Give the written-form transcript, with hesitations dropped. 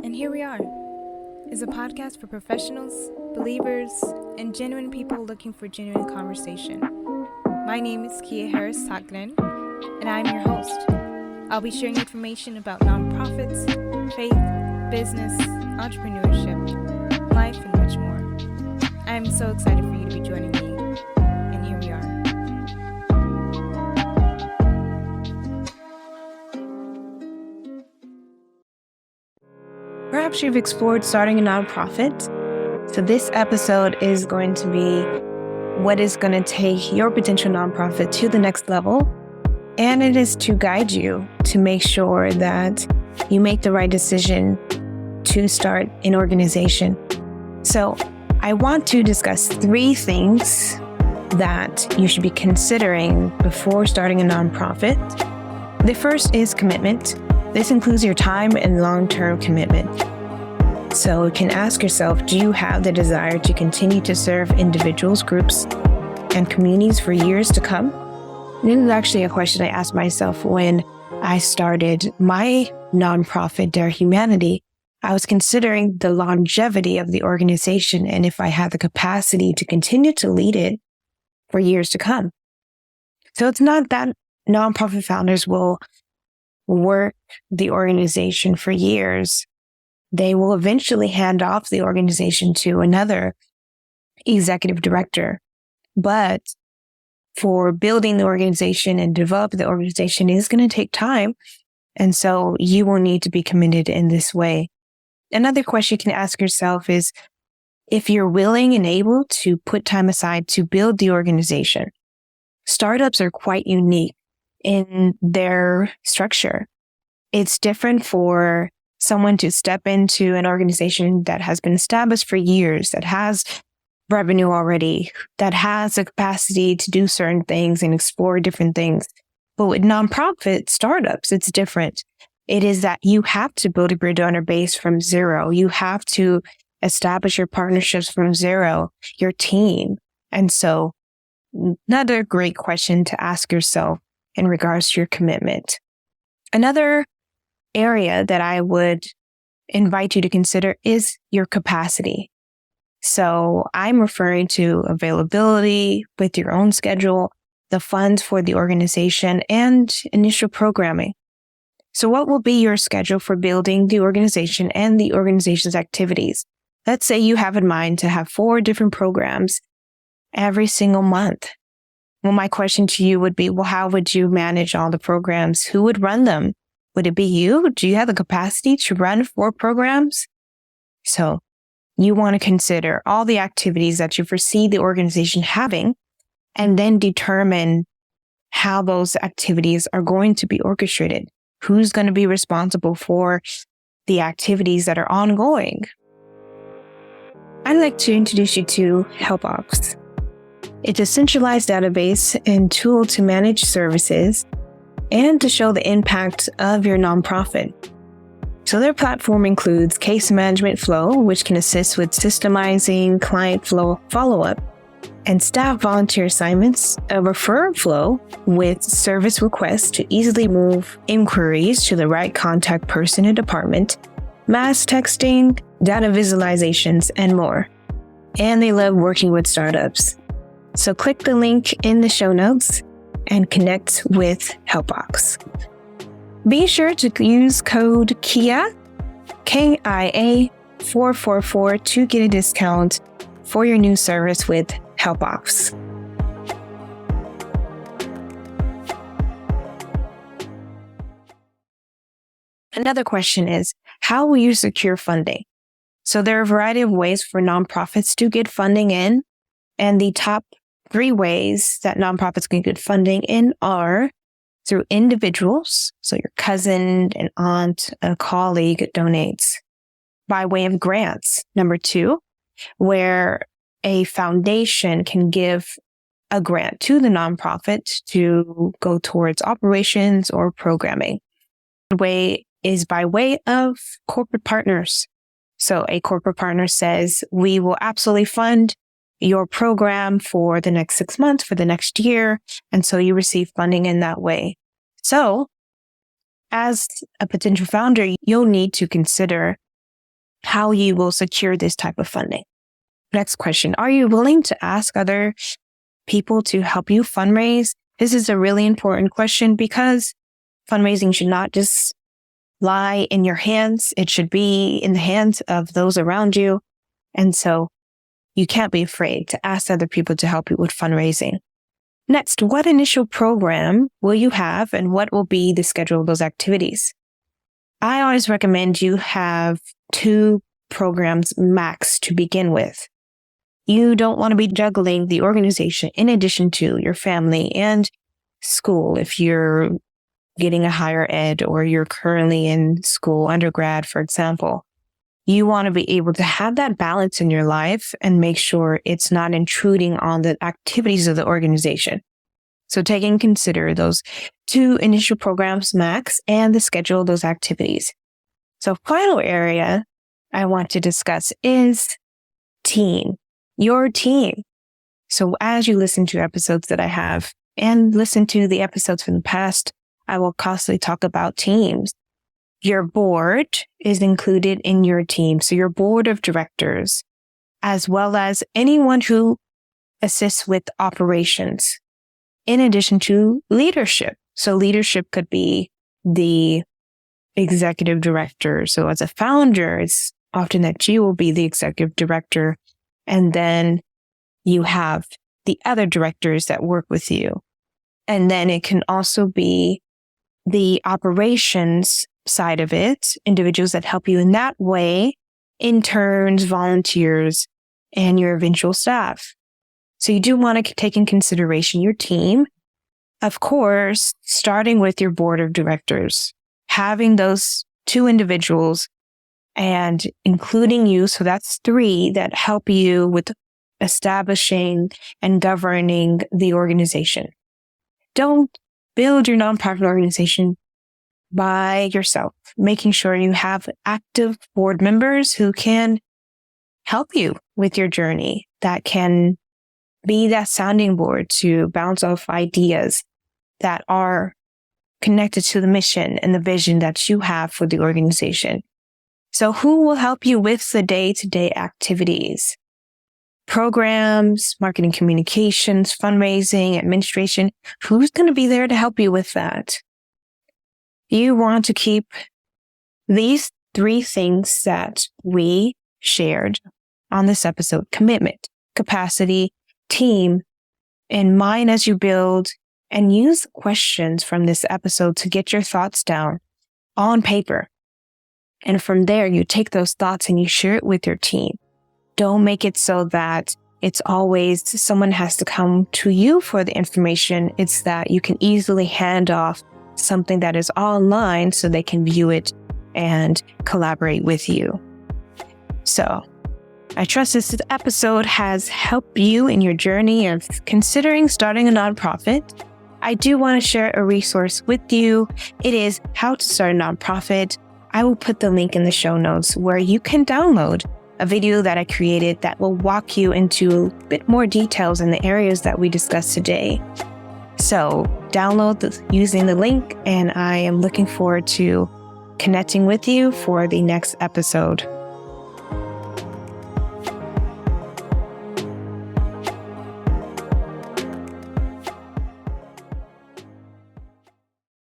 And here we are, is a podcast for professionals, believers, and genuine people looking for genuine conversation. My name is Kia Harris Saklen, and I'm your host. I'll be sharing information about nonprofits, faith, business, entrepreneurship, life, and much more. I'm so excited for you to be joining me, and here we are. Perhaps you've explored starting a nonprofit. So this episode is going to be what is going to take your potential nonprofit to the next level. And it is to guide you to make sure that you make the right decision to start an organization. So I want to discuss 3 things that you should be considering before starting a nonprofit. The first is commitment. This includes your time and long-term commitment. So you can ask yourself, do you have the desire to continue to serve individuals, groups, and communities for years to come? And this is actually a question I asked myself when I started my nonprofit, Dare Humanity. I was considering the longevity of the organization and if I had the capacity to continue to lead it for years to come. So it's not that nonprofit founders will work the organization for years. They will eventually hand off the organization to another executive director. But for building the organization and developing the organization is going to take time. And so you will need to be committed in this way. Another question you can ask yourself is if you're willing and able to put time aside to build the organization. Startups are quite unique in their structure. It's different for someone to step into an organization that has been established for years, that has revenue already, that has the capacity to do certain things and explore different things. But with nonprofit startups, it's different. It is that you have to build up your donor base from zero. You have to establish your partnerships from zero, your team. And so another great question to ask yourself in regards to your commitment. Another area that I would invite you to consider is your capacity. So I'm referring to availability with your own schedule, the funds for the organization, and initial programming. So what will be your schedule for building the organization and the organization's activities? Let's say you have in mind to have 4 different programs every single month. Well, my question to you would be, well, how would you manage all the programs? Who would run them? Would it be you? Do you have the capacity to run 4 programs? So you want to consider all the activities that you foresee the organization having, and then determine how those activities are going to be orchestrated. Who's going to be responsible for the activities that are ongoing? I'd like to introduce you to HelpOpx. It's a centralized database and tool to manage services and to show the impact of your nonprofit. So their platform includes case management flow, which can assist with systemizing client flow follow-up, and staff volunteer assignments, a referral flow with service requests to easily move inquiries to the right contact person and department, mass texting, data visualizations, and more. And they love working with startups. So click the link in the show notes and connect with HelpOpx. Be sure to use code KIA, KIA 444 to get a discount for your new service with HelpOpx. Another question is, how will you secure funding? So there are a variety of ways for nonprofits to get funding in, and the top 3 ways that nonprofits can get funding in are through individuals, so your cousin, an aunt, a colleague donates, by way of grants. Number 2, where a foundation can give a grant to the nonprofit to go towards operations or programming. The way is by way of corporate partners. So a corporate partner says, we will absolutely fund your program for the next 6 months, for the next year. And so you receive funding in that way. So as a potential founder, you'll need to consider how you will secure this type of funding. Next question. Are you willing to ask other people to help you fundraise? This is a really important question because fundraising should not just lie in your hands. It should be in the hands of those around you. And so you can't be afraid to ask other people to help you with fundraising. Next, what initial program will you have and what will be the schedule of those activities? I always recommend you have 2 programs max to begin with. You don't want to be juggling the organization in addition to your family and school if you're getting a higher ed or you're currently in school, undergrad, for example. You want to be able to have that balance in your life and make sure it's not intruding on the activities of the organization. So take and consider those 2 initial programs max and the schedule of those activities. So final area I want to discuss is team, your team. So as you listen to episodes that I have and listen to the episodes from the past, I will constantly talk about teams. Your board is included in your team. So your board of directors, as well as anyone who assists with operations, in addition to leadership. So leadership could be the executive director. So as a founder, it's often that you will be the executive director. And then you have the other directors that work with you. And then it can also be the operations side of it, individuals that help you in that way, interns, volunteers, and your eventual staff. So you do want to take in consideration your team. Of course, starting with your board of directors, having those 2 individuals and including you. So that's 3 that help you with establishing and governing the organization. Don't build your nonprofit organization by yourself, making sure you have active board members who can help you with your journey, that can be that sounding board to bounce off ideas that are connected to the mission and the vision that you have for the organization. So who will help you with the day-to-day activities? Programs, marketing communications, fundraising, administration. Who's going to be there to help you with that? You want to keep these 3 things that we shared on this episode: commitment, capacity, team, in mind as you build, and use questions from this episode to get your thoughts down on paper. And from there, you take those thoughts and you share it with your team. Don't make it so that it's always someone has to come to you for the information. It's that you can easily hand off something that is online so they can view it and collaborate with you. So I trust this episode has helped you in your journey of considering starting a nonprofit. I do want to share a resource with you. It is How to Start a Nonprofit. I will put the link in the show notes where you can download a video that I created that will walk you into a bit more details in the areas that we discussed today. So download using the link, and I am looking forward to connecting with you for the next episode.